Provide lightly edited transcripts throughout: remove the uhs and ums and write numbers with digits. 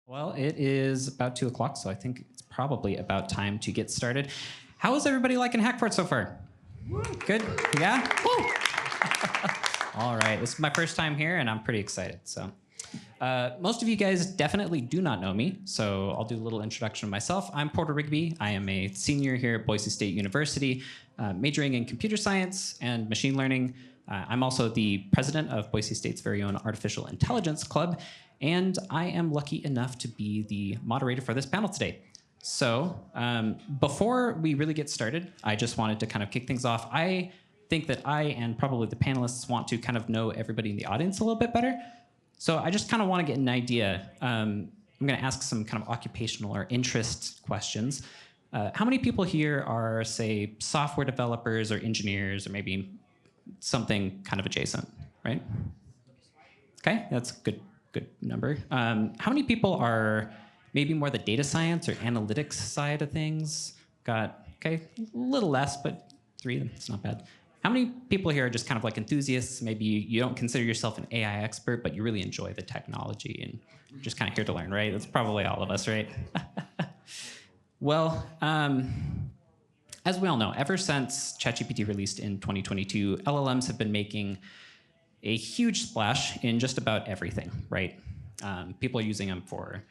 Well, it is about 2 o'clock, so I think it's probably about time to get started. How is everybody liking Hackport so far? Good? Yeah? Woo! All right, this is my first time here, and I'm pretty excited. So, most of you guys definitely do not know me, so I'll do a little introduction of myself. I'm Porter Rigby. I am a senior here at Boise State University, majoring in computer science and machine learning. I'm also the president of Boise State's very own Artificial Intelligence Club, and I am lucky enough to be the moderator for this panel today. So before we really get started, I just wanted to kind of kick things off. I think that I and probably the panelists want to kind of know everybody in the audience a little bit better. So I just kind of want to get an idea. I'm going to ask some kind of occupational or interest questions. How many people here are, say, software developers or engineers or maybe something kind of adjacent, right? Okay, that's a good number. How many people are maybe more the data science or analytics side of things? Got, okay, a little less, but 3, that's not bad. How many people here are just kind of like enthusiasts? Maybe you don't consider yourself an AI expert, but you really enjoy the technology and you're just kind of here to learn, right? That's probably all of us, right? Well, as we all know, ever since ChatGPT released in 2022, LLMs have been making a huge splash in just about everything, right? People are using them for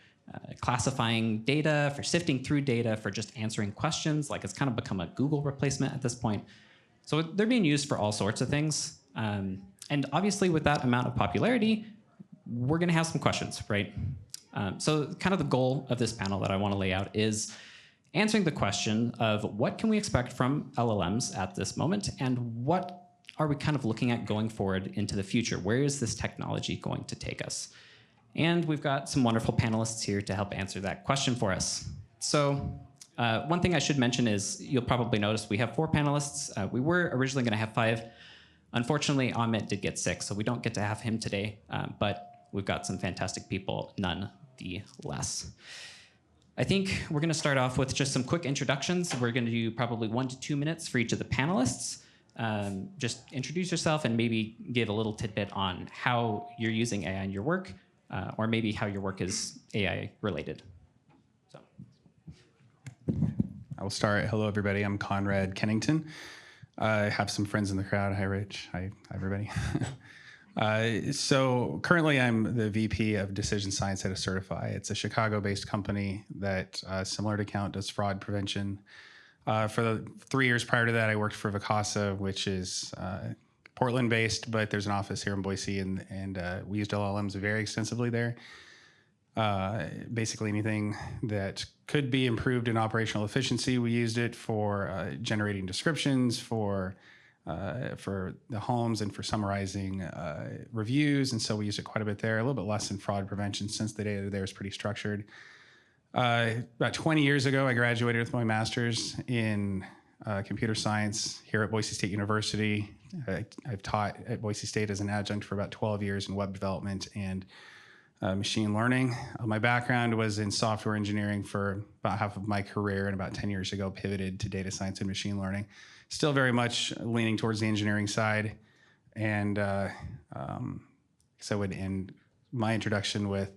classifying data, for sifting through data, for just answering questions. Like, it's kind of become a Google replacement at this point. So they're being used for all sorts of things. And obviously, with that amount of popularity, we're going to have some questions, right? So kind of the goal of this panel that I want to lay out is answering the question of what can we expect from LLMs at this moment, and what are we kind of looking at going forward into the future? Where is this technology going to take us? And we've got some wonderful panelists here to help answer that question for us. So one thing I should mention is you'll probably notice we have 4 panelists. We were originally going to have 5. Unfortunately, Amit did get sick, so we don't get to have him today, but we've got some fantastic people nonetheless. I think we're going to start off with just some quick introductions. We're going to do probably 1 to 2 minutes for each of the panelists. Just introduce yourself and maybe give a little tidbit on how you're using AI in your work, or maybe how your work is AI related. So. I will start. Hello, everybody. I'm Conrad Kennington. I have some friends in the crowd. Hi, Rich. Hi everybody. So currently I'm the VP of Decision Science at Accertify. It's a Chicago-based company that, similar to Count, does fraud prevention. For the 3 years prior to that, I worked for Vacasa, which is Portland-based, but there's an office here in Boise, and we used LLMs very extensively there. Basically anything that could be improved in operational efficiency, we used it for generating descriptions, for the homes, and for summarizing reviews, and so we used it quite a bit there. A little bit less in fraud prevention since the data there is pretty structured. About 20 years ago, I graduated with my master's in computer science here at Boise State University. I've taught at Boise State as an adjunct for about 12 years in web development and machine learning. My background was in software engineering for about half of my career, and about 10 years ago pivoted to data science and machine learning. Still very much leaning towards the engineering side. And so I would end my introduction with,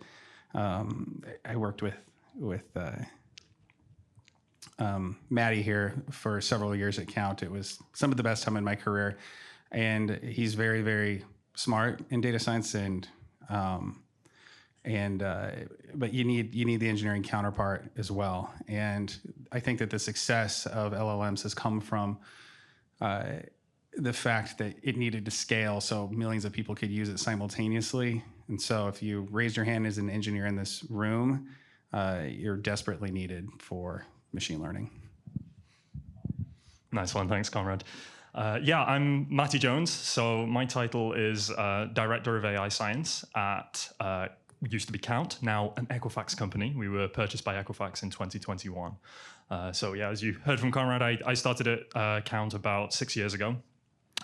I worked with Matty here for several years at Count. It was some of the best time in my career. And he's very, very smart in data science, but you need the engineering counterpart as well. And I think that the success of LLMs has come from the fact that it needed to scale so millions of people could use it simultaneously. And so if you raise your hand as an engineer in this room, you're desperately needed for machine learning. Nice one, thanks, Conrad. Yeah, I'm Matty Jones. So my title is Director of AI Science at used to be Count, now an Equifax company. We were purchased by Equifax in 2021. So yeah, as you heard from Conrad, I started at Count about 6 years ago.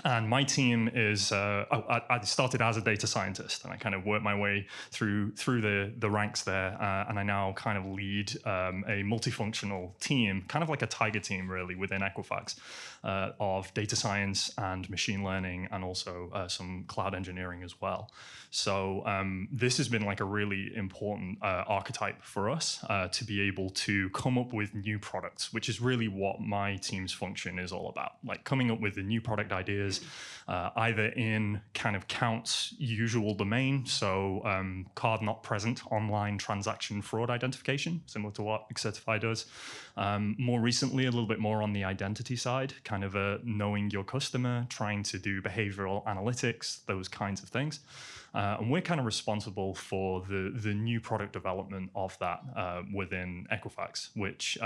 And my team is, I started as a data scientist, and I kind of worked my way through the ranks there, and I now kind of lead a multifunctional team, kind of like a tiger team really within Equifax, of data science and machine learning, and also some cloud engineering as well. So this has been like a really important archetype for us to be able to come up with new products, which is really what my team's function is all about, like coming up with the new product ideas, either in kind of Count's usual domain, so card not present online transaction fraud identification, similar to what Accertify does. More recently, a little bit more on the identity side, kind of knowing your customer, trying to do behavioral analytics, those kinds of things. And we're kind of responsible for the new product development of that within Equifax, which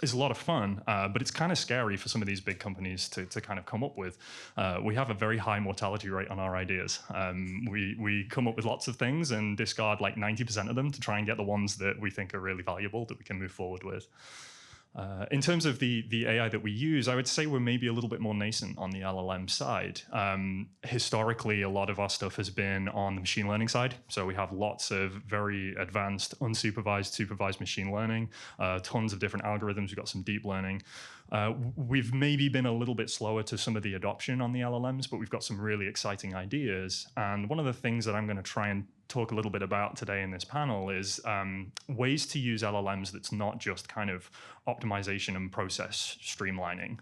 is a lot of fun, but it's kind of scary for some of these big companies to kind of come up with. We have a very high mortality rate on our ideas. We come up with lots of things and discard like 90% of them to try and get the ones that we think are really valuable that we can move forward with. In terms of the AI that we use, I would say we're maybe a little bit more nascent on the LLM side. Historically, a lot of our stuff has been on the machine learning side. So we have lots of very advanced, unsupervised, supervised machine learning, tons of different algorithms. We've got some deep learning. We've maybe been a little bit slower to some of the adoption on the LLMs, but we've got some really exciting ideas. And one of the things that I'm going to try and talk a little bit about today in this panel is ways to use LLMs that's not just kind of optimization and process streamlining.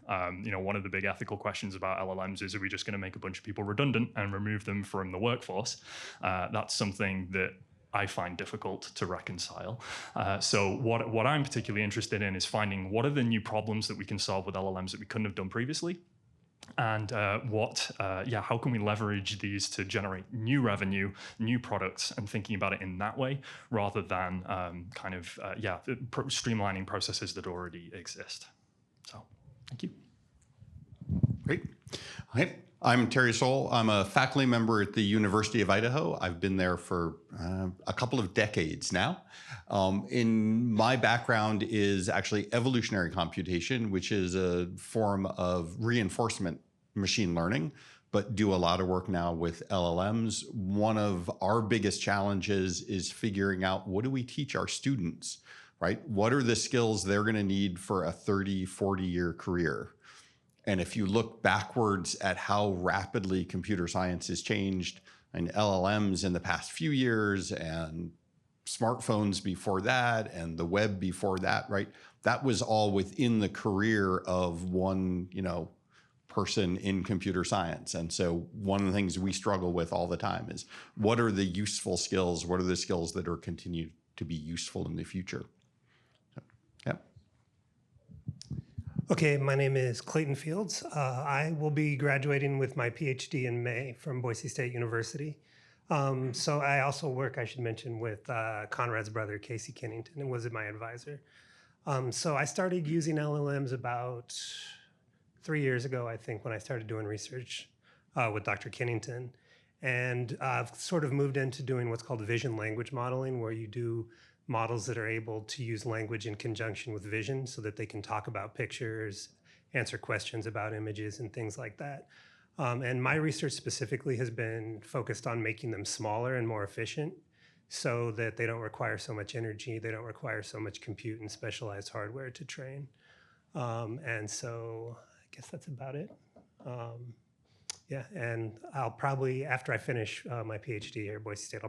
One of the big ethical questions about LLMs is, are we just going to make a bunch of people redundant and remove them from the workforce? That's something that I find difficult to reconcile. So what I'm particularly interested in is finding what are the new problems that we can solve with LLMs that we couldn't have done previously, and how can we leverage these to generate new revenue, new products, and thinking about it in that way rather than streamlining processes that already exist. So, thank you. Great. Hi, I'm Soule. I'm a faculty member at the University of Idaho. I've been there for a couple of decades now. In my background is actually evolutionary computation, which is a form of reinforcement machine learning, but do a lot of work now with LLMs. One of our biggest challenges is figuring out, what do we teach our students, right? What are the skills they're going to need for a 30, 40-year career? And if you look backwards at how rapidly computer science has changed, and LLMs in the past few years, and smartphones before that, and the web before that, right? That was all within the career of one, person in computer science. And so one of the things we struggle with all the time is, what are the useful skills? What are the skills that are continued to be useful in the future? Okay, my name is Clayton Fields. I will be graduating with my PhD in May from Boise State University. So I also work, I should mention, with Conrad's brother, Casey Kennington, and was my advisor. So I started using LLMs about 3 years ago, I think, when I started doing research with Dr. Kennington. And I've sort of moved into doing what's called vision language modeling, where you do models that are able to use language in conjunction with vision so that they can talk about pictures, answer questions about images, and things like that. And my research specifically has been focused on making them smaller and more efficient so that they don't require so much energy, they don't require so much compute and specialized hardware to train. And so I guess that's about it. And I'll probably, after I finish my PhD here at Boise State,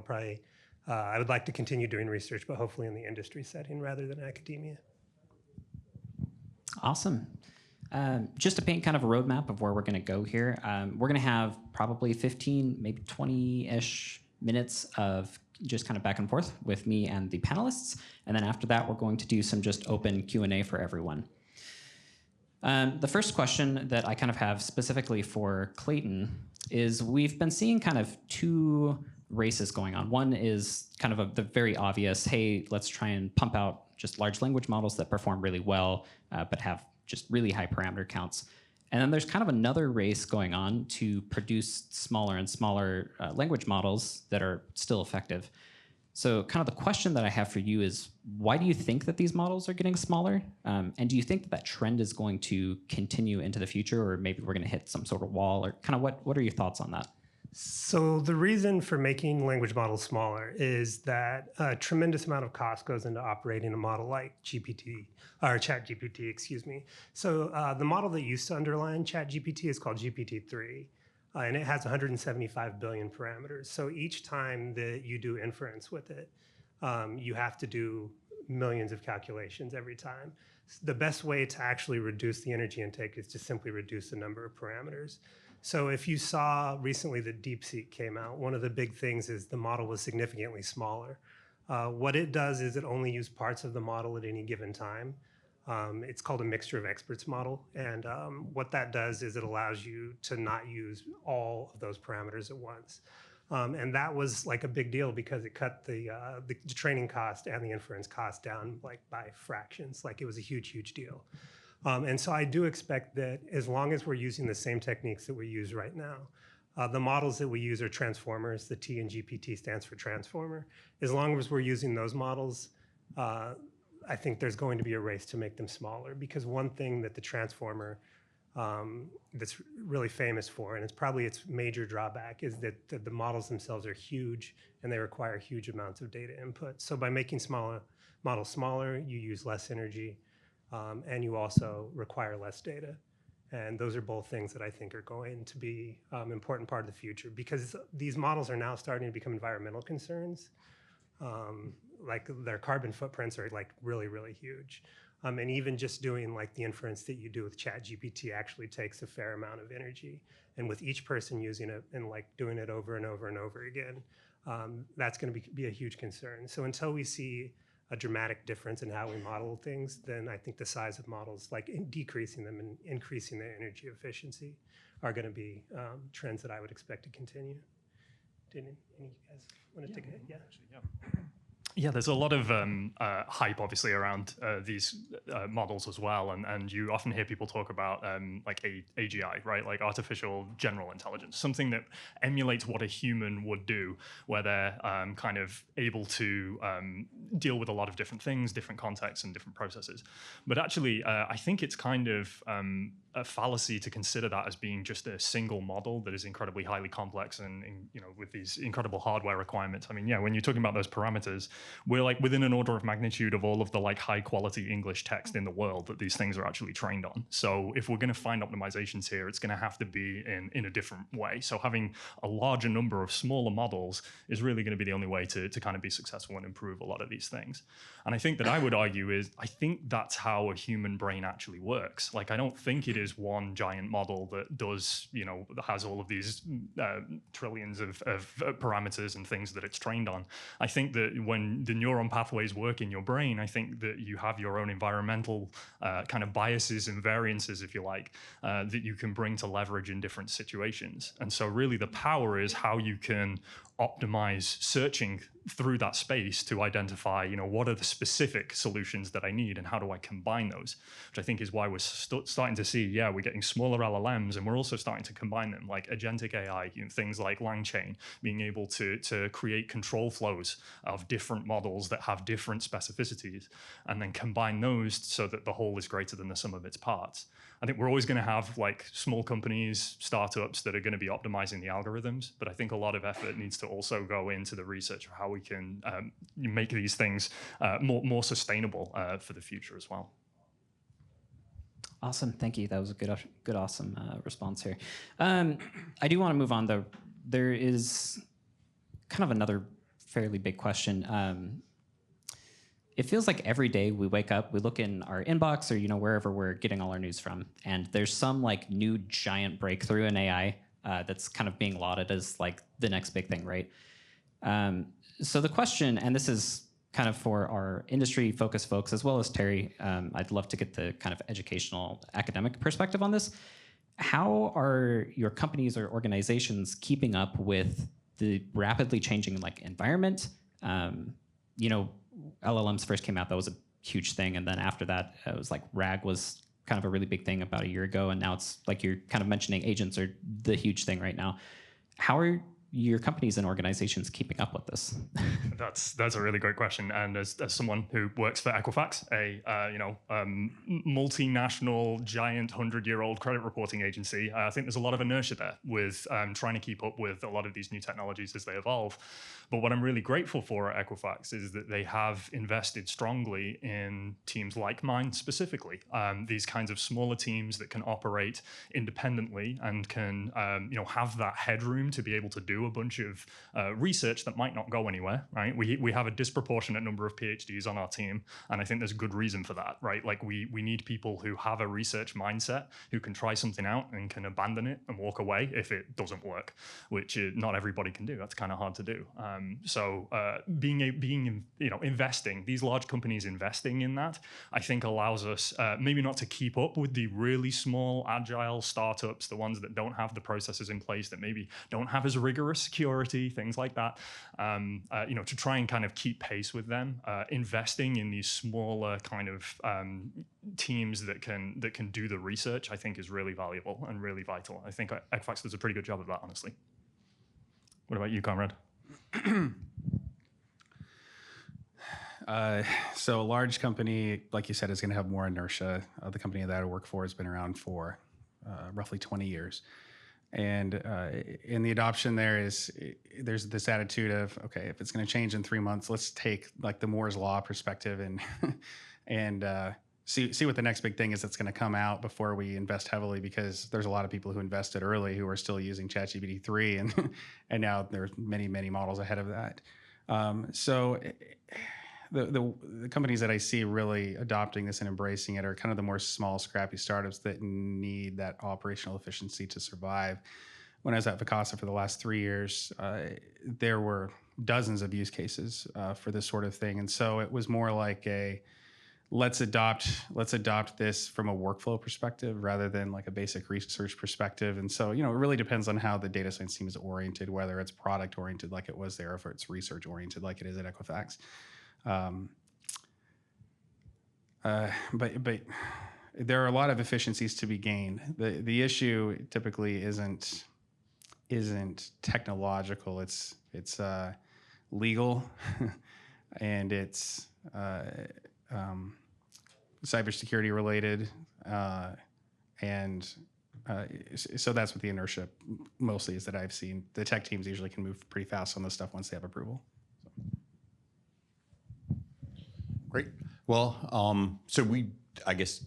I would like to continue doing research, but hopefully in the industry setting rather than academia. Awesome. Just to paint kind of a roadmap of where we're going to go here, we're going to have probably 15, maybe 20-ish minutes of just kind of back and forth with me and the panelists. And then after that, we're going to do some just open Q&A for everyone. The first question that I kind of have specifically for Clayton is, we've been seeing kind of two races going on. One is kind of the very obvious, hey, let's try and pump out just large language models that perform really well, but have just really high parameter counts. And then there's kind of another race going on to produce smaller and smaller language models that are still effective. So kind of the question that I have for you is, why do you think that these models are getting smaller? And do you think that that trend is going to continue into the future, or maybe we're going to hit some sort of wall, or kind of what are your thoughts on that? So the reason for making language models smaller is that a tremendous amount of cost goes into operating a model like GPT, or ChatGPT, excuse me. So the model that used to underline ChatGPT is called GPT-3. And it has 175 billion parameters. So each time that you do inference with it, you have to do millions of calculations every time. The best way to actually reduce the energy intake is to simply reduce the number of parameters. So if you saw recently that DeepSeek came out, one of the big things is the model was significantly smaller. What it does is it only uses parts of the model at any given time. It's called a mixture of experts model. And what that does is it allows you to not use all of those parameters at once. And that was like a big deal because it cut the training cost and the inference cost down like by fractions. Like it was a huge, huge deal. And so I do expect that as long as we're using the same techniques that we use right now, the models that we use are transformers. The T in GPT stands for transformer. As long as we're using those models, I think there's going to be a race to make them smaller, because one thing that the transformer that's really famous for, and it's probably its major drawback, is that the models themselves are huge and they require huge amounts of data input. So by making models smaller, you use less energy and you also require less data. And those are both things that I think are going to be an important part of the future, because these models are now starting to become environmental concerns. Like their carbon footprints are like really, really huge. And even just doing like the inference that you do with ChatGPT actually takes a fair amount of energy. And with each person using it and like doing it over and over and over again, that's going to be a huge concern. So until we see a dramatic difference in how we model things, then I think the size of models, like decreasing them and increasing their energy efficiency, are going to be trends that I would expect to continue. Did any of you guys want to take a hit? Yeah. Yeah, there's a lot of hype, obviously, around these models as well, and you often hear people talk about like AGI, right? Like artificial general intelligence, something that emulates what a human would do, where they're kind of able to deal with a lot of different things, different contexts, and different processes. But actually, I think it's kind of a fallacy to consider that as being just a single model that is incredibly highly complex and you know, with these incredible hardware requirements. I mean, yeah, when you're talking about those parameters, we're like within an order of magnitude of all of the like high quality English text in the world that these things are actually trained on. So if we're going to find optimizations here, it's going to have to be in a different way. So having a larger number of smaller models is really going to be the only way to kind of be successful and improve a lot of these things. And I think that I would argue is, I think that's how a human brain actually works. Like, I don't think it is one giant model that does, you know, that has all of these trillions of parameters and things that it's trained on. I think that when the neuron pathways work in your brain, I think that you have your own environmental kind of biases and variances, if you like, that you can bring to leverage in different situations. And so really the power is how you can optimize searching through that space to identify, you know, what are the specific solutions that I need and how do I combine those, which I think is why we're starting to see, yeah, we're getting smaller LLMs and we're also starting to combine them, like agentic AI, you know, things like LangChain, being able to create control flows of different models that have different specificities and then combine those so that the whole is greater than the sum of its parts. I think we're always going to have like small companies, startups that are going to be optimizing the algorithms, but I think a lot of effort needs to also go into the research of how we can make these things more sustainable for the future as well. Awesome, thank you. That was a good, awesome response here. I do want to move on though. There is kind of another fairly big question. It feels like every day we wake up, we look in our inbox or, you know, wherever we're getting all our news from, and there's some like new giant breakthrough in AI that's kind of being lauded as like the next big thing, right? So the question, and this is kind of for our industry-focused folks as well as Terry, I'd love to get the kind of educational academic perspective on this. How are your companies or organizations keeping up with the rapidly changing like environment? You know, LLMs first came out, that was a huge thing. And then after that, it was like RAG was kind of a really big thing about a year ago. And now it's like you're kind of mentioning agents are the huge thing right now. How are your companies and organizations keeping up with this? That's a really great question. And as someone who works for Equifax, a multinational, giant 100-year-old credit reporting agency, I think there's a lot of inertia there with trying to keep up with a lot of these new technologies as they evolve. But what I'm really grateful for at Equifax is that they have invested strongly in teams like mine specifically. These kinds of smaller teams that can operate independently and can have that headroom to be able to do a bunch of research that might not go anywhere, right? We have a disproportionate number of PhDs on our team, and I think there's good reason for that, right? Like we need people who have a research mindset, who can try something out and can abandon it and walk away if it doesn't work, which not everybody can do. That's kind of hard to do. Investing, these large companies investing in that, I think allows us maybe not to keep up with the really small, agile startups, the ones that don't have the processes in place, that maybe don't have as rigorous security, things like that, to try and kind of keep pace with them. Investing in these smaller kind of teams that can do the research, I think is really valuable and really vital. I think Equifax does a pretty good job of that, honestly. What about you, Conrad? So a large company, like you said, is going to have more inertia. The company that I work for has been around for roughly 20 years. And in the adoption there's this attitude of, okay, if it's going to change in 3 months, let's take like the Moore's Law perspective and see what the next big thing is that's going to come out before we invest heavily, because there's a lot of people who invested early who are still using ChatGPT 3 and now there's many, many models ahead of that. So the companies that I see really adopting this and embracing it are kind of the more small, scrappy startups that need that operational efficiency to survive. When I was at Vacasa for the last 3 years, there were dozens of use cases for this sort of thing. And so it was more like let's adopt this from a workflow perspective rather than like a basic research perspective. And so, it really depends on how the data science team is oriented, whether it's product oriented like it was there, or if it's research oriented like it is at Equifax. But there are a lot of efficiencies to be gained. The issue typically isn't technological. It's legal, and it's cybersecurity related, so that's what the inertia mostly is that I've seen. The tech teams usually can move pretty fast on this stuff once they have approval. Great. Well, so we, I guess,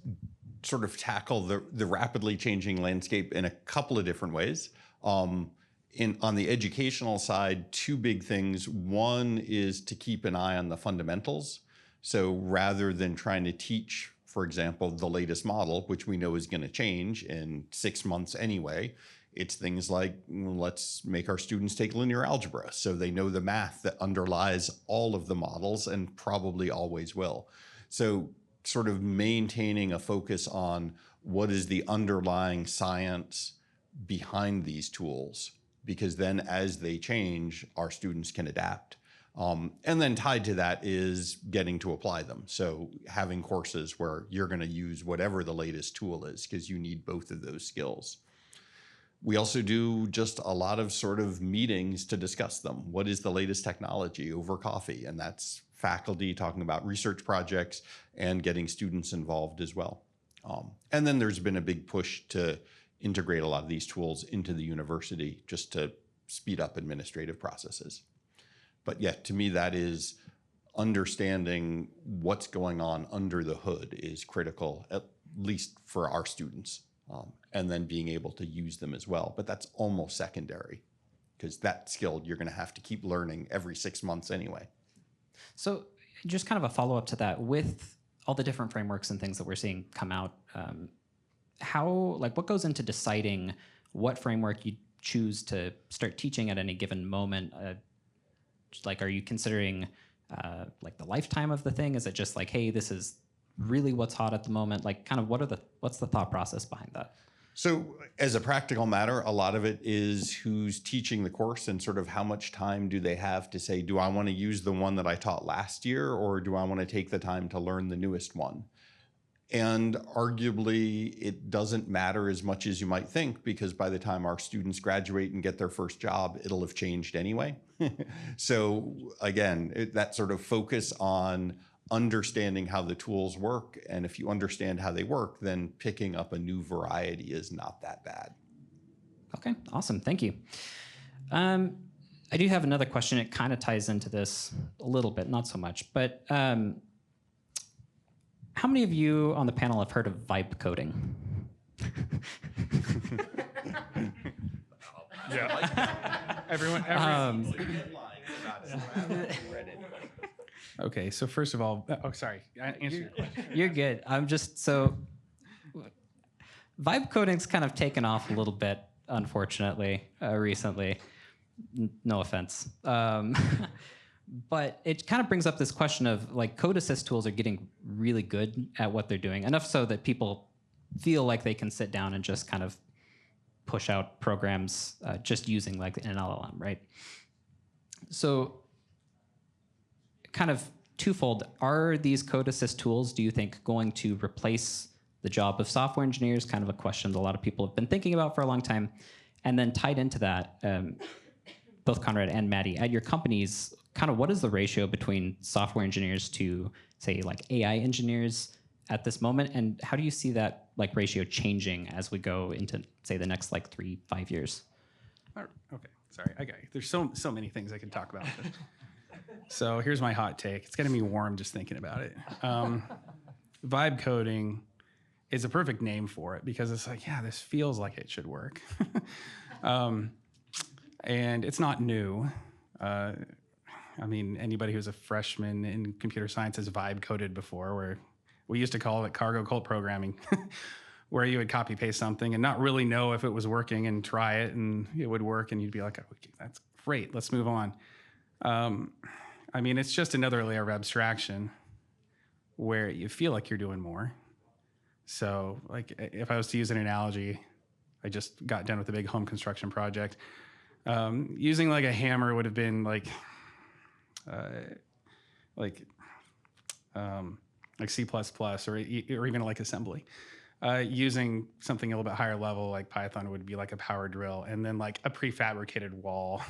sort of tackle the rapidly changing landscape in a couple of different ways. On the educational side, two big things. One is to keep an eye on the fundamentals. So rather than trying to teach, for example, the latest model, which we know is going to change in 6 months anyway, it's things like, let's make our students take linear algebra so they know the math that underlies all of the models and probably always will. So sort of maintaining a focus on what is the underlying science behind these tools, because then as they change, our students can adapt. And then tied to that is getting to apply them. So having courses where you're going to use whatever the latest tool is, because you need both of those skills. We also do just a lot of sort of meetings to discuss them. What is the latest technology over coffee? And that's faculty talking about research projects and getting students involved as well. And then there's been a big push to integrate a lot of these tools into the university just to speed up administrative processes. But yeah, to me, that is understanding what's going on under the hood is critical, at least for our students. And then being able to use them as well. But that's almost secondary, because that skill you're going to have to keep learning every 6 months anyway. So just kind of a follow-up to that, with all the different frameworks and things that we're seeing come out, what goes into deciding what framework you choose to start teaching at any given moment? Are you considering the lifetime of the thing? Is it just like, hey, this is really what's hot at the moment? What's the thought process behind that? So as a practical matter, a lot of it is who's teaching the course and sort of how much time do they have to say, do I want to use the one that I taught last year, or do I want to take the time to learn the newest one? And arguably, it doesn't matter as much as you might think, because by the time our students graduate and get their first job, it'll have changed anyway. So again, that sort of focus on understanding how the tools work. And if you understand how they work, then picking up a new variety is not that bad. Okay, awesome. Thank you. I do have another question. It kind of ties into this a little bit, not so much, but how many of you on the panel have heard of vibe coding? Yeah. Everyone. Okay, so first of all, sorry, answer your question. You're good. I'm just vibe coding's kind of taken off a little bit, unfortunately, recently. No offense. But it kind of brings up this question of like code assist tools are getting really good at what they're doing, enough so that people feel like they can sit down and just kind of push out programs just using like an LLM, right? So kind of twofold. Are these code assist tools, do you think, going to replace the job of software engineers? Kind of a question that a lot of people have been thinking about for a long time. And then tied into that, both Conrad and Matty, at your companies, kind of what is the ratio between software engineers to, say, like AI engineers at this moment? And how do you see that like ratio changing as we go into, say, the next like 3-5 years? Okay, sorry. Okay, there's so many things I can talk about. So here's my hot take. It's getting me warm just thinking about it. Vibe coding is a perfect name for it because it's like, yeah, this feels like it should work. And it's not new. I mean, anybody who's a freshman in computer science has vibe coded before, where we used to call it cargo cult programming, where you would copy paste something and not really know if it was working and try it and it would work and you'd be like, oh, that's great, let's move on. I mean, it's just another layer of abstraction where you feel like you're doing more. So like if I was to use an analogy, I just got done with a big home construction project. Using like a hammer would have been like C++ or even like assembly. Using something a little bit higher level like Python would be like a power drill, and then like a prefabricated wall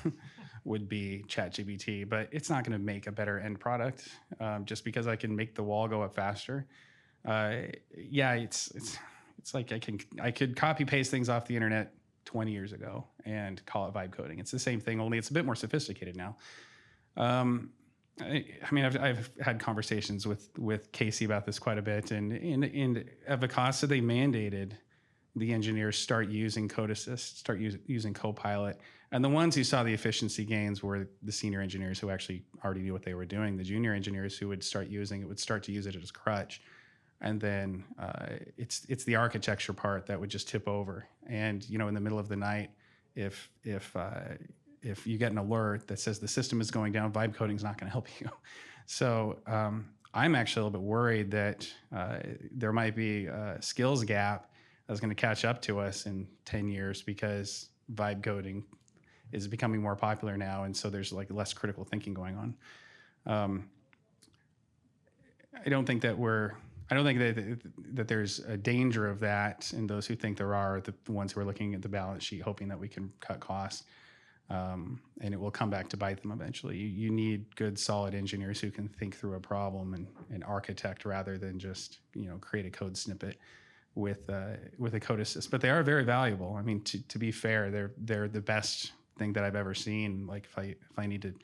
would be ChatGPT. But it's not going to make a better end product just because I can make the wall go up faster. Yeah, it's like I could copy paste things off the internet 20 years ago and call it vibe coding. It's the same thing, only it's a bit more sophisticated now. I mean, I've had conversations with Casey about this quite a bit, and at Vacasa, they mandated the engineers start using Code Assist, start using Copilot, and the ones who saw the efficiency gains were the senior engineers who actually already knew what they were doing. The junior engineers who would start to use it as crutch, and then it's the architecture part that would just tip over. And in the middle of the night, if you get an alert that says the system is going down, vibe coding is not going to help you. So I'm actually a little bit worried that there might be a skills gap that's going to catch up to us in 10 years because vibe coding is becoming more popular now, and so there's like less critical thinking going on. I don't think that there's a danger of that, and those who think there are the ones who are looking at the balance sheet hoping that we can cut costs. And it will come back to bite them eventually. You need good, solid engineers who can think through a problem and architect rather than just create a code snippet with a code assist. But they are very valuable. I mean, to be fair, they're the best thing that I've ever seen. Like if I need to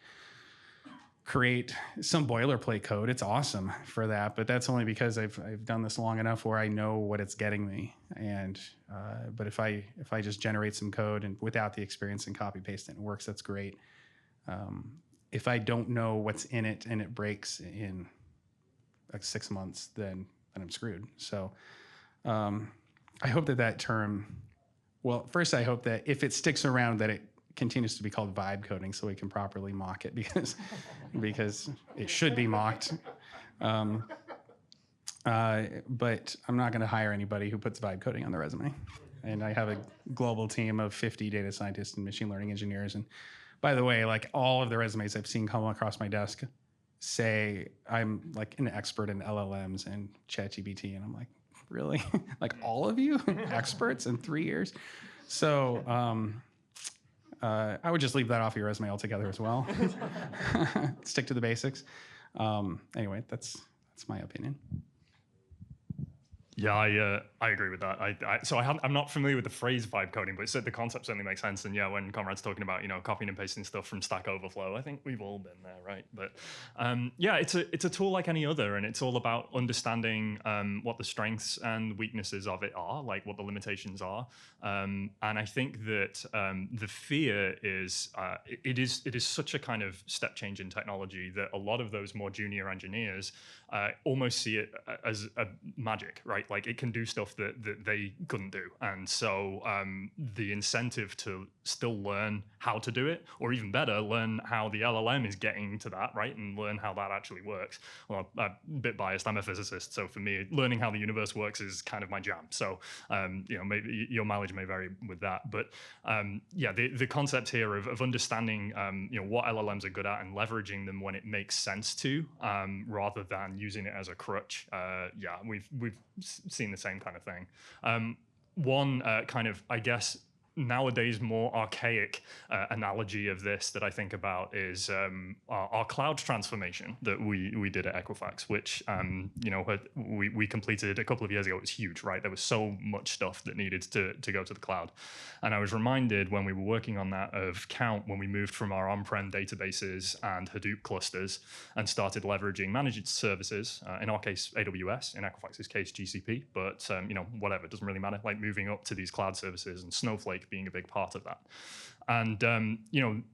create some boilerplate code, it's awesome for that. But that's only because I've done this long enough where I know what it's getting me. And but if I just generate some code and without the experience and copy paste it and it works, that's great. If I don't know what's in it and it breaks in like 6 months, then I'm screwed. So I hope that term. Well, first I hope that if it sticks around, that it continues to be called vibe coding so we can properly mock it because it should be mocked. But I'm not going to hire anybody who puts vibe coding on their resume. And I have a global team of 50 data scientists and machine learning engineers. And by the way, like all of the resumes I've seen come across my desk say I'm like an expert in LLMs and ChatGPT. And I'm like, really? Like all of you experts in 3 years? So I would just leave that off your resume altogether as well. Stick to the basics. Anyway, that's my opinion. Yeah, I agree with that. I'm not familiar with the phrase vibe coding, but the concept certainly makes sense. And yeah, when Conrad's talking about copying and pasting stuff from Stack Overflow, I think we've all been there, right? But yeah, it's a tool like any other, and it's all about understanding what the strengths and weaknesses of it are, like what the limitations are. And I think that the fear is it is such a kind of step change in technology that a lot of those more junior engineers almost see it as a magic, right? Like it can do stuff that they couldn't do. And so the incentive to still learn how to do it, or even better, learn how the LLM is getting to that, right? And learn how that actually works. Well, I'm a bit biased, I'm a physicist. So for me, learning how the universe works is kind of my jam. So, maybe your mileage may vary with that. But yeah, the concept here of understanding, what LLMs are good at and leveraging them when it makes sense to, rather than using it as a crutch. Yeah, we've seen the same kind of thing. One kind of, I guess, nowadays more archaic analogy of this that I think about is our cloud transformation that we did at Equifax, which we completed a couple of years ago. It was huge, right? There was so much stuff that needed to go to the cloud, and I was reminded when we were working on that of Count when we moved from our on-prem databases and Hadoop clusters and started leveraging managed services. In our case, AWS. In Equifax's case, GCP. But whatever, it doesn't really matter. Like moving up to these cloud services and Snowflake being a big part of that. And,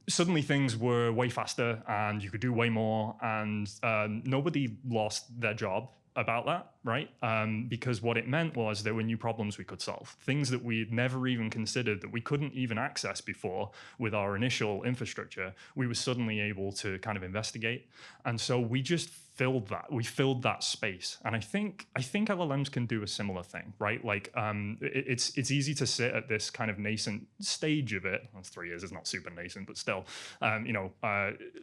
suddenly things were way faster and you could do way more, and nobody lost their job about that, right? Because what it meant was there were new problems we could solve, things that we'd never even considered, that we couldn't even access before with our initial infrastructure. We were suddenly able to kind of investigate. And so we just filled that space. And I think LLMs can do a similar thing, right? Like it's easy to sit at this kind of nascent stage of it. That's 3 years, it's not super nascent, but still,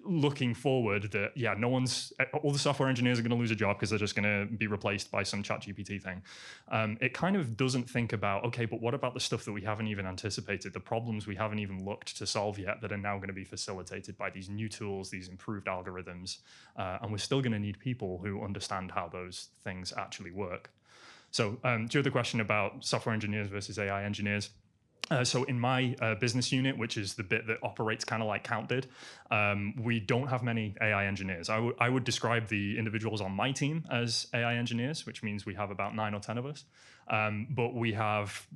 looking forward that, yeah, all the software engineers are going to lose a job because they're just going to be replaced by some ChatGPT thing. It kind of doesn't think about, okay, but what about the stuff that we haven't even anticipated, the problems we haven't even looked to solve yet that are now going to be facilitated by these new tools, these improved algorithms, and we're still going to need people who understand how those things actually work. So to your other question about software engineers versus AI engineers, so in my business unit, which is the bit that operates kind of like Count did, we don't have many AI engineers. I would describe the individuals on my team as AI engineers, which means we have about 9 or 10 of us. But we have,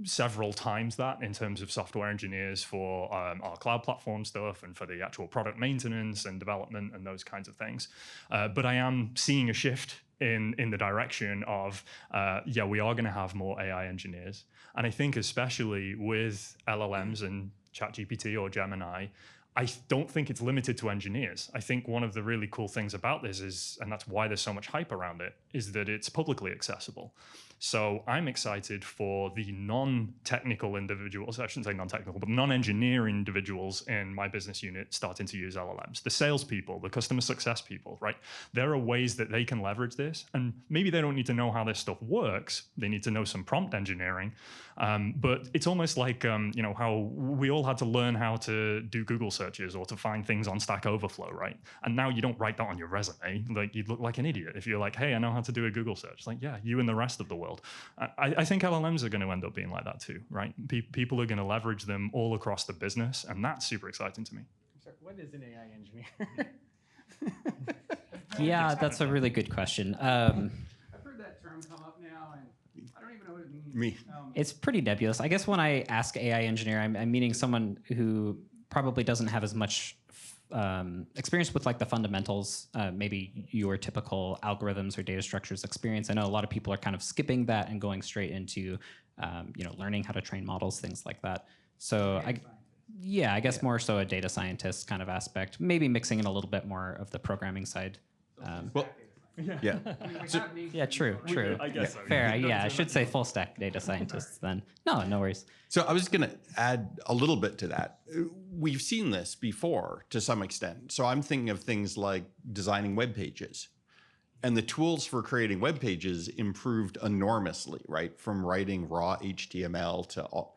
several times that in terms of software engineers for our cloud platform stuff and for the actual product maintenance and development and those kinds of things. But I am seeing a shift in the direction of, we are going to have more AI engineers. And I think especially with LLMs and ChatGPT or Gemini, I don't think it's limited to engineers. I think one of the really cool things about this is, and that's why there's so much hype around it, is that it's publicly accessible. So I'm excited for the non-technical individuals, I shouldn't say non-technical, but non-engineering individuals in my business unit starting to use LLMs. The salespeople, the customer success people, right? There are ways that they can leverage this, and maybe they don't need to know how this stuff works. They need to know some prompt engineering. But it's almost like, how we all had to learn how to do Google searches or to find things on Stack Overflow, right? And now you don't write that on your resume. Like, you'd look like an idiot if you're like, hey, I know how to do a Google search. It's like, yeah, you and the rest of the world. I think LLMs are going to end up being like that too, right? People are going to leverage them all across the business, and that's super exciting to me. Sorry, what is an AI engineer? Yeah, that's a really good question. I've heard that term come up now, and I don't even know what it means. Me. It's pretty nebulous. I guess when I ask AI engineer, I'm meaning someone who probably doesn't have as much experience with like the fundamentals, maybe your typical algorithms or data structures experience. I know a lot of people are kind of skipping that and going straight into, learning how to train models, things like that. So I guess more so a data scientist kind of aspect, maybe mixing in a little bit more of the programming side. Well, yeah. Yeah, true. I guess so. Fair. I should say full stack data scientists then. No worries. So I was going to add a little bit to that. We've seen this before to some extent. So I'm thinking of things like designing web pages. And the tools for creating web pages improved enormously, right? From writing raw HTML to all.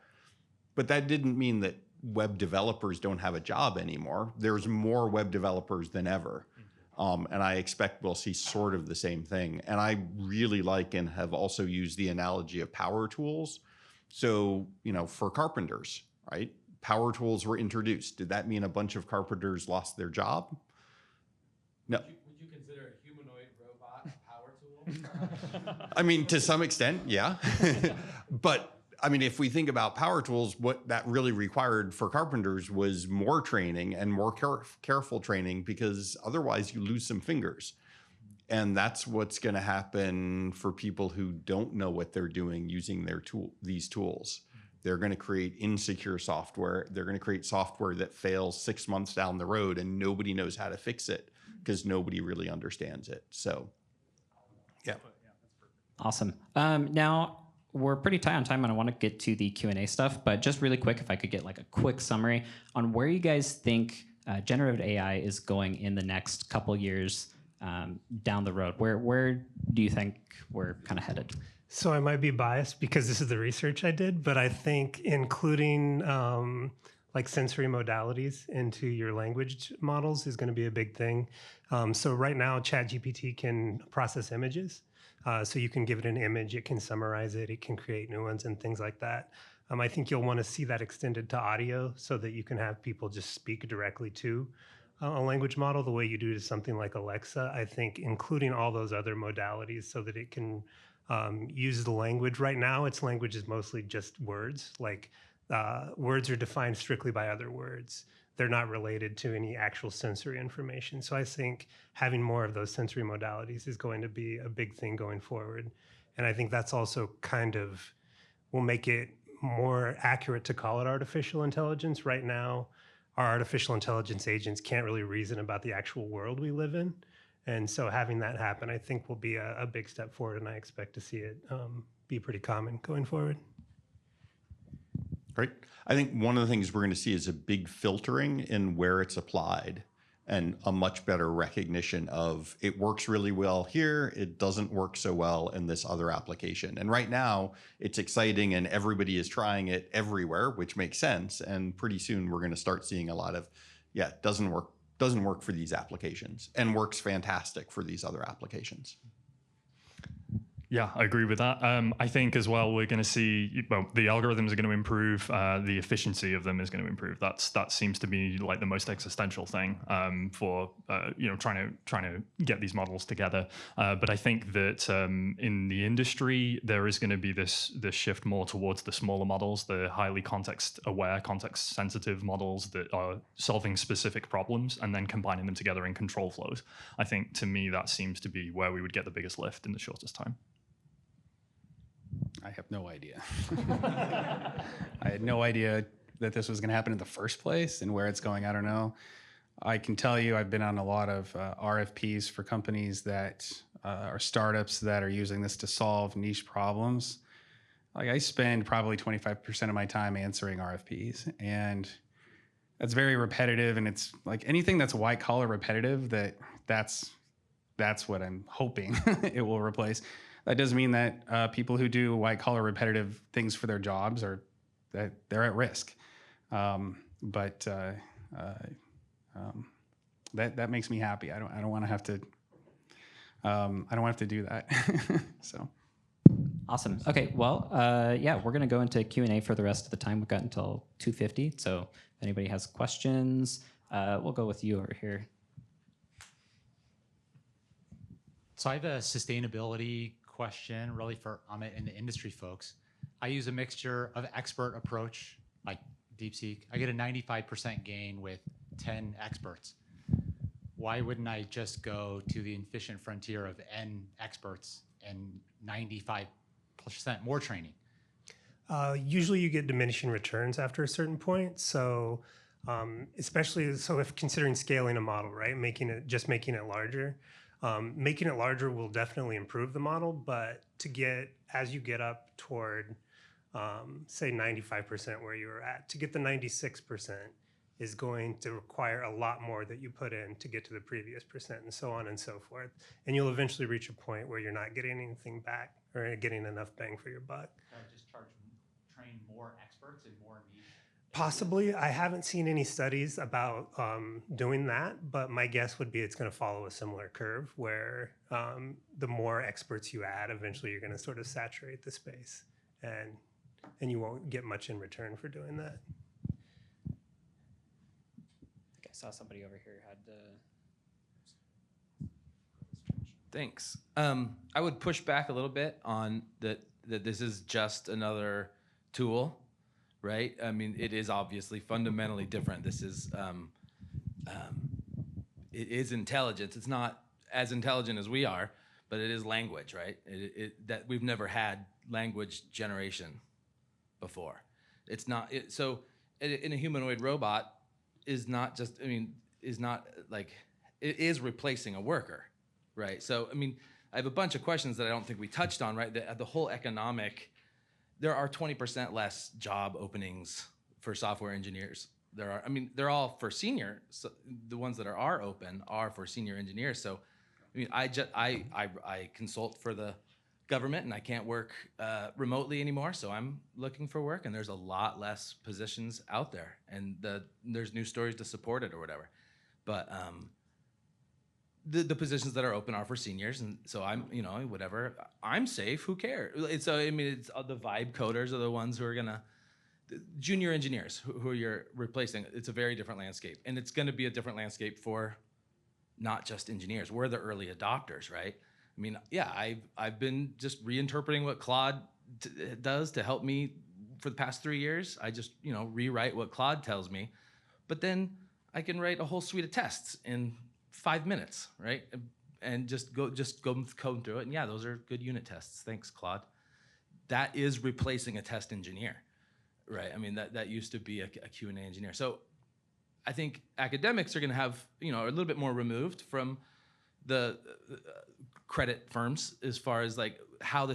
But that didn't mean that web developers don't have a job anymore. There's more web developers than ever. And I expect we'll see sort of the same thing. And I really like and have also used the analogy of power tools. So, for carpenters, right? Power tools were introduced. Did that mean a bunch of carpenters lost their job? No. Would you consider a humanoid robot a power tool? I mean, to some extent, yeah. But I mean, if we think about power tools, what that really required for carpenters was more training and more careful training, because otherwise you lose some fingers. And that's what's going to happen for people who don't know what they're doing using these tools. They're going to create insecure software. They're going to create software that fails 6 months down the road and nobody knows how to fix it because nobody really understands it. So, yeah. Awesome. Now, we're pretty tight on time, and I want to get to the Q&A stuff, but just really quick, if I could get like a quick summary on where you guys think generative AI is going in the next couple years down the road. Where do you think we're kind of headed? So I might be biased because this is the research I did, but I think including like sensory modalities into your language models is going to be a big thing. So right now, ChatGPT can process images. So you can give it an image, it can summarize it, it can create new ones and things like that. I think you'll want to see that extended to audio so that you can have people just speak directly to a language model the way you do to something like Alexa. I think including all those other modalities so that it can use the language. Right now, its language is mostly just words. Like words are defined strictly by other words. They're not related to any actual sensory information. So I think having more of those sensory modalities is going to be a big thing going forward. And I think that's also kind of will make it more accurate to call it artificial intelligence. Right now, our artificial intelligence agents can't really reason about the actual world we live in. And so having that happen, I think will be a big step forward, and I expect to see it be pretty common going forward. Great. I think one of the things we're going to see is a big filtering in where it's applied and a much better recognition of it works really well here, it doesn't work so well in this other application. And right now, it's exciting and everybody is trying it everywhere, which makes sense. And pretty soon we're going to start seeing a lot of, yeah, it doesn't work for these applications and works fantastic for these other applications. Yeah, I agree with that. I think as well, we're going to see, well, the algorithms are going to improve, the efficiency of them is going to improve. That seems to be like the most existential thing for trying to get these models together. But I think that in the industry, there is going to be this shift more towards the smaller models, the highly context-aware, context-sensitive models that are solving specific problems and then combining them together in control flows. I think to me that seems to be where we would get the biggest lift in the shortest time. I have no idea. I had no idea that this was going to happen in the first place, and where it's going, I don't know. I can tell you I've been on a lot of RFPs for companies that are startups that are using this to solve niche problems. Like I spend probably 25% of my time answering RFPs, and that's very repetitive, and it's like anything that's white collar repetitive, that's what I'm hoping it will replace. That doesn't mean that people who do white collar repetitive things for their jobs that they're at risk. But that makes me happy. I don't want to have to. I don't have to do that. So. Awesome. Okay. Well, yeah, we're gonna go into Q&A for the rest of the time. We've got until 2:50. So if anybody has questions, we'll go with you over here. So I have a sustainability question really for Amit and the industry folks. I use a mixture of expert approach like DeepSeek. I get a 95% gain with 10 experts. Why wouldn't I just go to the efficient frontier of N experts and 95% more training? Usually you get diminishing returns after a certain point. So especially so if considering scaling a model, right? Making it larger. Making it larger will definitely improve the model, but as you get up toward, say 95% where you were at, to get the 96% is going to require a lot more that you put in to get to the previous percent and so on and so forth. And you'll eventually reach a point where you're not getting anything back or getting enough bang for your buck. Just train more experts in more niche Possibly. I haven't seen any studies about doing that, but my guess would be it's going to follow a similar curve where the more experts you add, eventually you're going to sort of saturate the space, and you won't get much in return for doing that. I think I saw somebody over here had Thanks. I would push back a little bit on that this is just another tool, right? I mean, it is obviously fundamentally different. This is, it is intelligence. It's not as intelligent as we are, but it is language, right? That we've never had language generation before. It's not, so in a humanoid robot is not just, I mean, is not like, it is replacing a worker. Right. So, I mean, I have a bunch of questions that I don't think we touched on, right? The whole economic, there are 20% less job openings for software engineers. There are, I mean, they're all for senior. So the ones that are open are for senior engineers. So, I mean, I consult for the government and I can't work remotely anymore. So I'm looking for work and there's a lot less positions out there and there's news stories to support it or whatever. But, the positions that are open are for seniors, and so I'm, you know, whatever. I'm safe. Who cares? So I mean, it's the vibe coders are the ones who are gonna, junior engineers who you're replacing. It's a very different landscape, and it's going to be a different landscape for not just engineers. We're the early adopters, right? I mean, yeah, I've been just reinterpreting what Claude does to help me for the past 3 years. I just, you know, rewrite what Claude tells me, but then I can write a whole suite of tests in 5 minutes, right? And just go code through it. And yeah, those are good unit tests. Thanks, Claude. That is replacing a test engineer, right? I mean, that used to be a Q&A engineer. So I think academics are going to have, you know, a little bit more removed from the credit firms as far as like how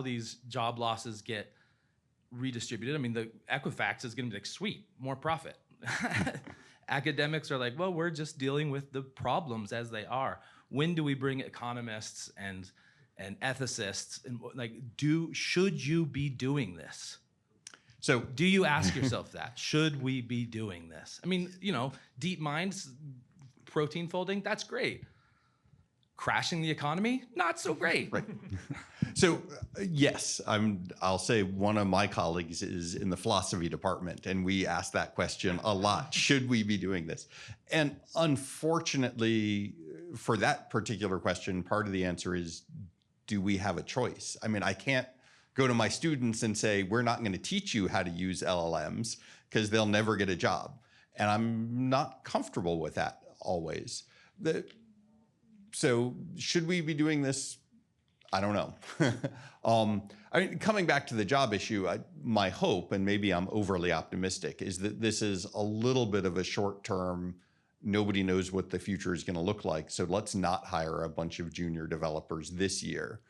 these job losses get redistributed. I mean, the Equifax is going to be like, sweet, more profit. Academics are like, well, we're just dealing with the problems as they are. When do we bring economists and ethicists and like, should you be doing this? So do you ask yourself that? Should we be doing this? I mean, you know, deep minds, protein folding, that's great. Crashing the economy, not so great. Right. So yes, I'll say one of my colleagues is in the philosophy department, and we ask that question a lot. Should we be doing this? And unfortunately, for that particular question, part of the answer is, do we have a choice? I mean, I can't go to my students and say, we're not going to teach you how to use LLMs because they'll never get a job. And I'm not comfortable with that always. So should we be doing this? I don't know. I mean, coming back to the job issue, my hope, and maybe I'm overly optimistic, is that this is a little bit of a short-term, nobody knows what the future is going to look like, so let's not hire a bunch of junior developers this year.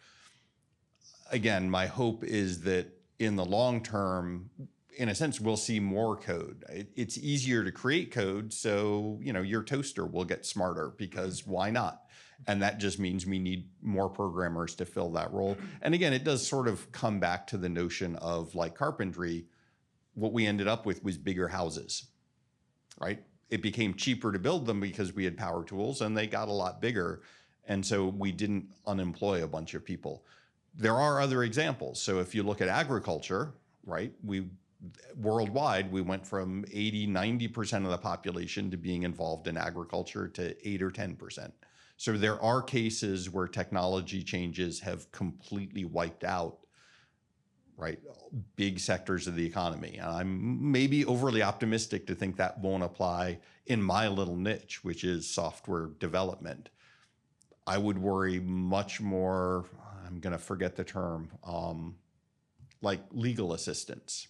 Again, my hope is that in the long term, in a sense, we'll see more code. It's easier to create code, so you know your toaster will get smarter because why not? And that just means we need more programmers to fill that role. And again, it does sort of come back to the notion of like carpentry. What we ended up with was bigger houses, right? It became cheaper to build them because we had power tools and they got a lot bigger. And so we didn't unemploy a bunch of people. There are other examples. So if you look at agriculture, right, worldwide, we went from 80, 90% of the population to being involved in agriculture to 8 or 10%. So there are cases where technology changes have completely wiped out, right, big sectors of the economy. And I'm maybe overly optimistic to think that won't apply in my little niche, which is software development. I would worry much more, I'm going to forget the term, like legal assistance,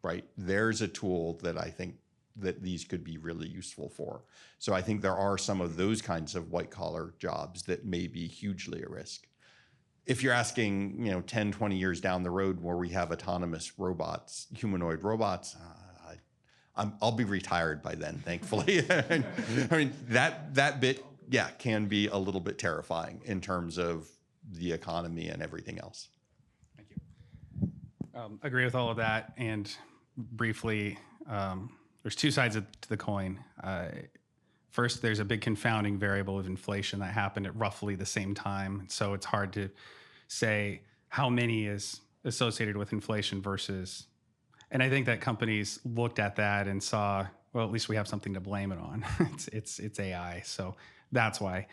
right? There's a tool that I think that these could be really useful for. So I think there are some of those kinds of white collar jobs that may be hugely at risk. If you're asking, you know, 10, 20 years down the road where we have autonomous robots, humanoid robots, I'll be retired by then, thankfully. I mean, that bit, yeah, can be a little bit terrifying in terms of the economy and everything else. Thank you. Agree with all of that. And briefly, there's two sides to the coin. First, there's a big confounding variable of inflation that happened at roughly the same time. So it's hard to say how many is associated with inflation versus, and I think that companies looked at that and saw, well, at least we have something to blame it on. it's AI, so that's why.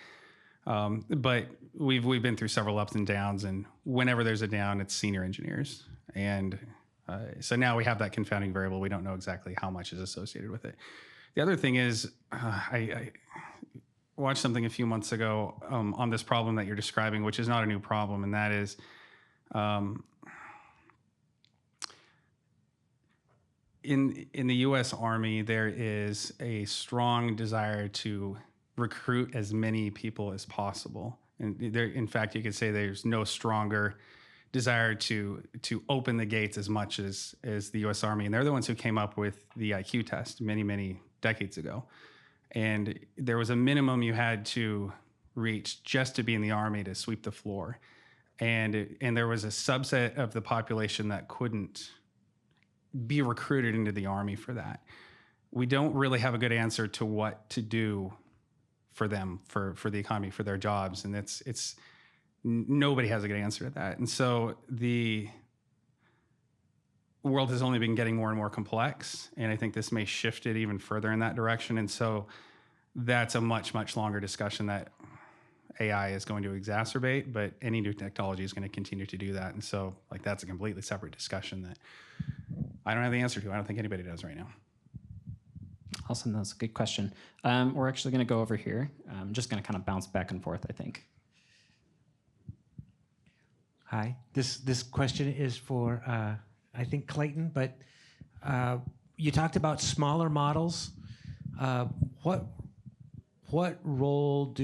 But we've been through several ups and downs, and whenever there's a down, it's senior engineers, and so now we have that confounding variable. We don't know exactly how much is associated with it. The other thing is, I watched something a few months ago on this problem that you're describing, which is not a new problem, and that is in the U.S. Army, there is a strong desire to recruit as many people as possible. And there, in fact, you could say there's no stronger desire to open the gates as much as the U.S. Army. And they're the ones who came up with the IQ test many decades ago. And there was a minimum you had to reach just to be in the Army to sweep the floor. And there was a subset of the population that couldn't be recruited into the Army for that. We don't really have a good answer to what to do for them, for the economy, for their jobs. And it's nobody has a good answer to that. And so the world has only been getting more and more complex. And I think this may shift it even further in that direction. And so that's a much longer discussion that AI is going to exacerbate, but any new technology is going to continue to do that. And so like that's a completely separate discussion that I don't have the answer to. I don't think anybody does right now. Awesome, that's a good question. We're actually going to go over here. I'm just going to kind of bounce back and forth, I think. Hi, this question is for, I think, Clayton, but you talked about smaller models. What role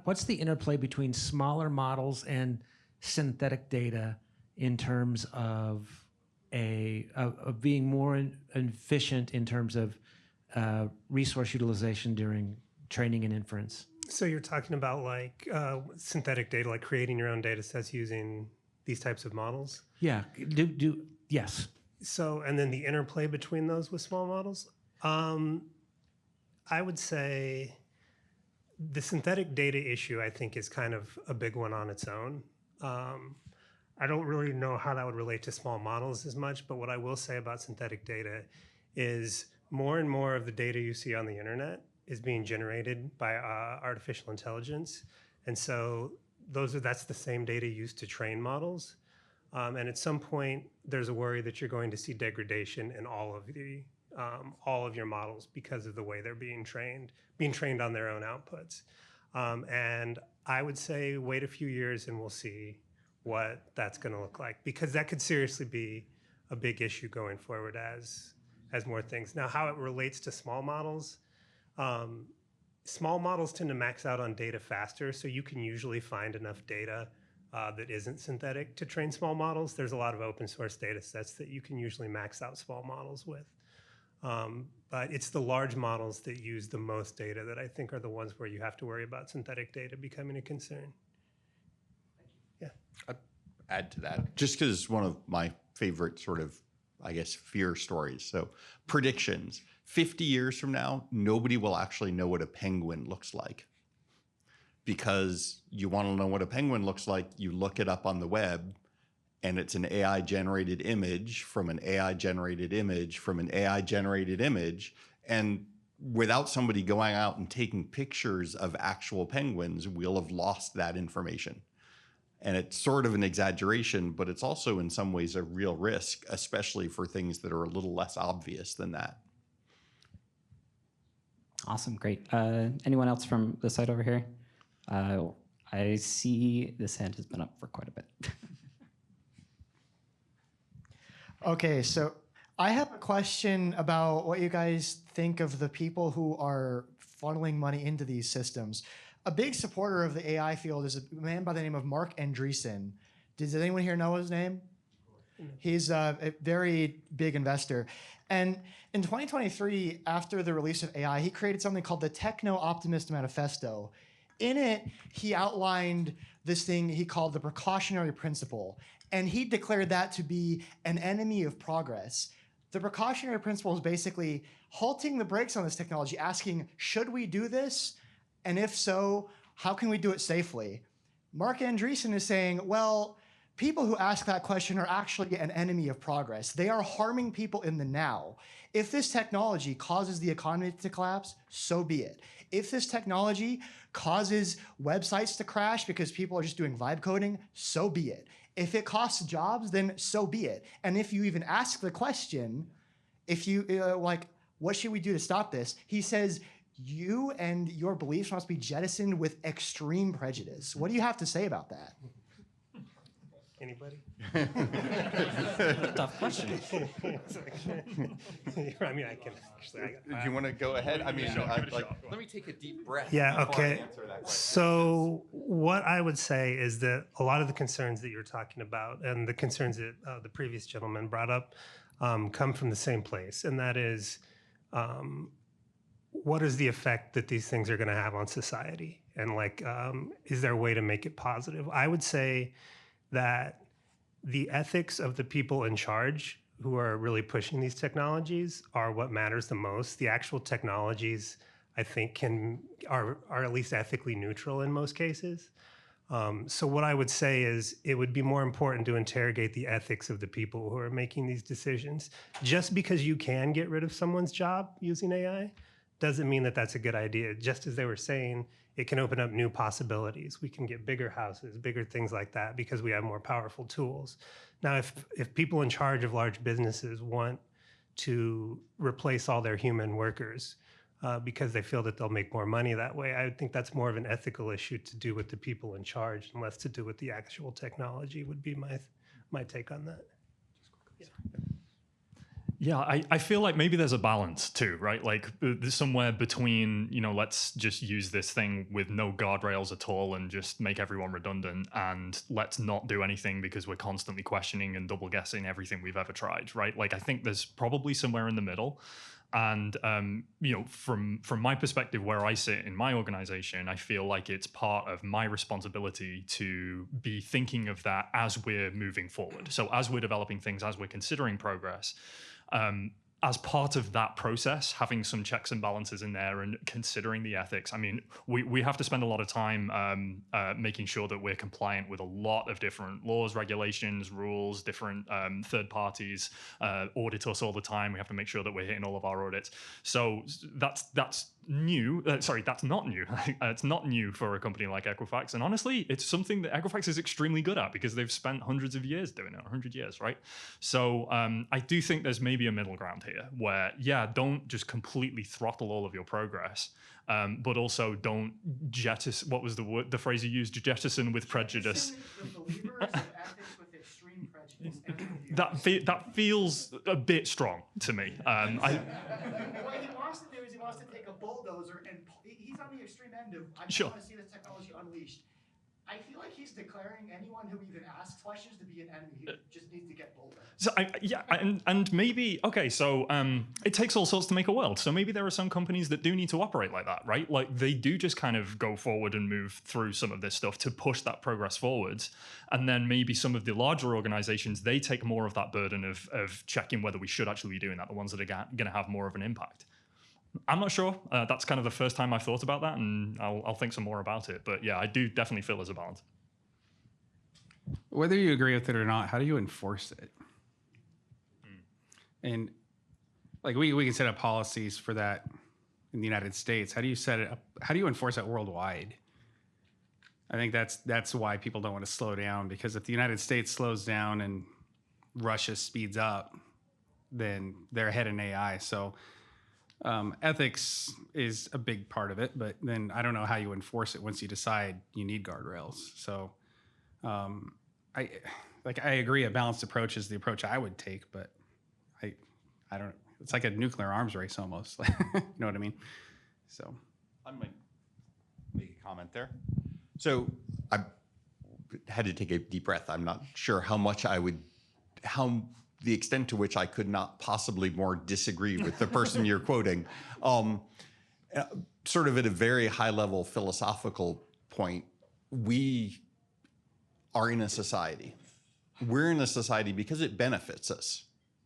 what's the interplay between smaller models and synthetic data in terms of being more efficient in terms of resource utilization during training and inference? So you're talking about like synthetic data, like creating your own data sets using these types of models? Yeah, yes. So, and then the interplay between those with small models? I would say the synthetic data issue, I think, is kind of a big one on its own. I don't really know how that would relate to small models as much, but what I will say about synthetic data is more and more of the data you see on the internet is being generated by artificial intelligence. And so that's the same data used to train models. And at some point, there's a worry that you're going to see degradation in all of your models because of the way they're being trained on their own outputs. And I would say wait a few years and we'll see what that's going to look like, because that could seriously be a big issue going forward as more things. Now, how it relates to small models tend to max out on data faster, so you can usually find enough data that isn't synthetic to train small models. There's a lot of open source data sets that you can usually max out small models with. But it's the large models that use the most data that I think are the ones where you have to worry about synthetic data becoming a concern. Yeah. I'd add to that, just because one of my favorite sort of, I guess, fear stories. So predictions, 50 years from now, nobody will actually know what a penguin looks like. Because you want to know what a penguin looks like, you look it up on the web, and it's an AI-generated image from an AI-generated image from an AI-generated image. And without somebody going out and taking pictures of actual penguins, we'll have lost that information. And it's sort of an exaggeration, but it's also in some ways a real risk, especially for things that are a little less obvious than that. Awesome, great. Anyone else from this side over here? I see this hand has been up for quite a bit. Okay, so I have a question about what you guys think of the people who are funneling money into these systems. A big supporter of the AI field is a man by the name of Mark Andreessen. Does anyone here know his name? He's a very big investor. And in 2023, after the release of AI, he created something called the Techno-Optimist Manifesto. In it, he outlined this thing he called the precautionary principle. And he declared that to be an enemy of progress. The precautionary principle is basically halting the brakes on this technology, asking, should we do this? And if so, how can we do it safely? Mark Andreessen is saying, well, people who ask that question are actually an enemy of progress. They are harming people in the now. If this technology causes the economy to collapse, so be it. If this technology causes websites to crash because people are just doing vibe coding, so be it. If it costs jobs, then so be it. And if you even ask the question, if you like, what should we do to stop this? He says, you and your beliefs must be jettisoned with extreme prejudice. What do you have to say about that? Anybody? Tough question. I mean, I can actually. Do you want to go ahead? I mean, Let me take a deep breath. Yeah, before I okay. answer that question. So what I would say is that a lot of the concerns that you're talking about and the concerns that the previous gentleman brought up come from the same place, and that is what is the effect that these things are going to have on society? And like, is there a way to make it positive? I would say that the ethics of the people in charge who are really pushing these technologies are what matters the most. The actual technologies, I think, are at least ethically neutral in most cases. So what I would say is it would be more important to interrogate the ethics of the people who are making these decisions. Just because you can get rid of someone's job using AI doesn't mean that that's a good idea. Just as they were saying, it can open up new possibilities. We can get bigger houses, bigger things like that because we have more powerful tools. Now, if people in charge of large businesses want to replace all their human workers because they feel that they'll make more money that way, I think that's more of an ethical issue to do with the people in charge and less to do with the actual technology would be my take on that. Yeah, I feel like maybe there's a balance too, right? Like there's somewhere between, let's just use this thing with no guardrails at all and just make everyone redundant, and let's not do anything because we're constantly questioning and double guessing everything we've ever tried, right? Like I think there's probably somewhere in the middle. And from my perspective, where I sit in my organization, I feel like it's part of my responsibility to be thinking of that as we're moving forward. So as we're developing things, as we're considering progress, as part of that process, having some checks and balances in there and considering the ethics. I mean, we have to spend a lot of time making sure that we're compliant with a lot of different laws, regulations, rules, different third parties audit us all the time. We have to make sure that we're hitting all of our audits. So that's new. Sorry, that's not new. It's not new for a company like Equifax. And honestly, it's something that Equifax is extremely good at because they've spent hundreds of years doing it, 100 years, right? So I do think there's maybe a middle ground here where, yeah, don't just completely throttle all of your progress, but also don't jettison, what was the phrase you used, jettison with prejudice. The believers of ethics with extreme prejudice. That feels a bit strong to me. What he wants to do is he wants to take a bulldozer and he's on the extreme end of I just want to see this technology unleashed. I feel like he's declaring anyone who even asks questions to be an enemy. He just needs to get bulldozed. So and maybe, okay, so it takes all sorts to make a world. So maybe there are some companies that do need to operate like that, right? Like they do just kind of go forward and move through some of this stuff to push that progress forwards. And then maybe some of the larger organizations, they take more of that burden of checking whether we should actually be doing that, the ones that are going to have more of an impact. I'm not sure. That's kind of the first time I've thought about that, and I'll think some more about it. But yeah, I do definitely feel there's a balance. Whether you agree with it or not, how do you enforce it? And like we can set up policies for that in the United States. How do you set it up? How do you enforce that worldwide? I think that's why people don't want to slow down, because if the United States slows down and Russia speeds up, then they're ahead in AI. So ethics is a big part of it, but then I don't know how you enforce it once you decide you need guardrails. So I agree a balanced approach is the approach I would take, but I don't, it's like a nuclear arms race almost. You know what I mean? So I might make a comment there. So I had to take a deep breath. I'm not sure how the extent to which I could not possibly more disagree with the person you're quoting. Sort of at a very high level philosophical point, we are in a society. We're in a society because it benefits us.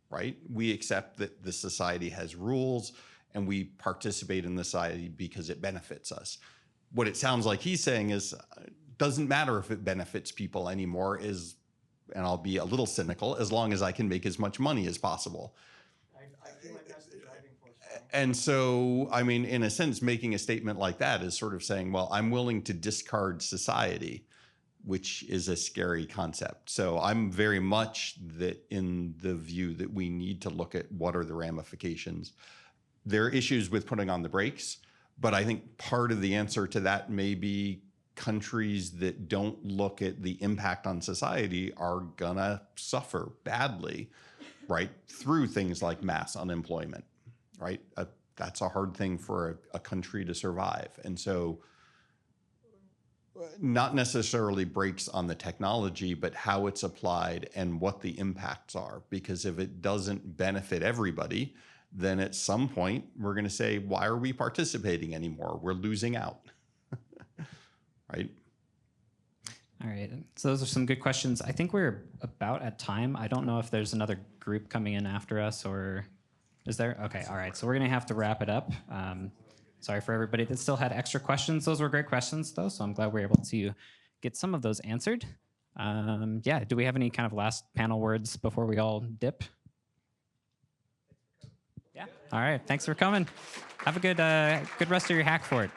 right? We accept that the society has rules and we participate in the society because it benefits us. What it sounds like he's saying is, doesn't matter if it benefits people anymore, and I'll be a little cynical, as long as I can make as much money as possible. I feel like that's the driving force. And so, I mean, in a sense, making a statement like that is sort of saying, well, I'm willing to discard society, which is a scary concept. So I'm very much in the view that we need to look at what are the ramifications. There are issues with putting on the brakes, but I think part of the answer to that may be countries that don't look at the impact on society are gonna suffer badly, right, through things like mass unemployment, right? That's a hard thing for a country to survive. And so not necessarily brakes on the technology, but how it's applied and what the impacts are. Because if it doesn't benefit everybody, then at some point we're gonna say, why are we participating anymore? We're losing out. Right? All right, so those are some good questions. I think we're about at time. I don't know if there's another group coming in after us, or is there? Okay, all right, so we're gonna have to wrap it up. Sorry for everybody that still had extra questions. Those were great questions though, so I'm glad we were able to get some of those answered. Yeah, do we have any kind of last panel words before we all dip? Yeah, all right, thanks for coming. Have a good rest of your hack for it.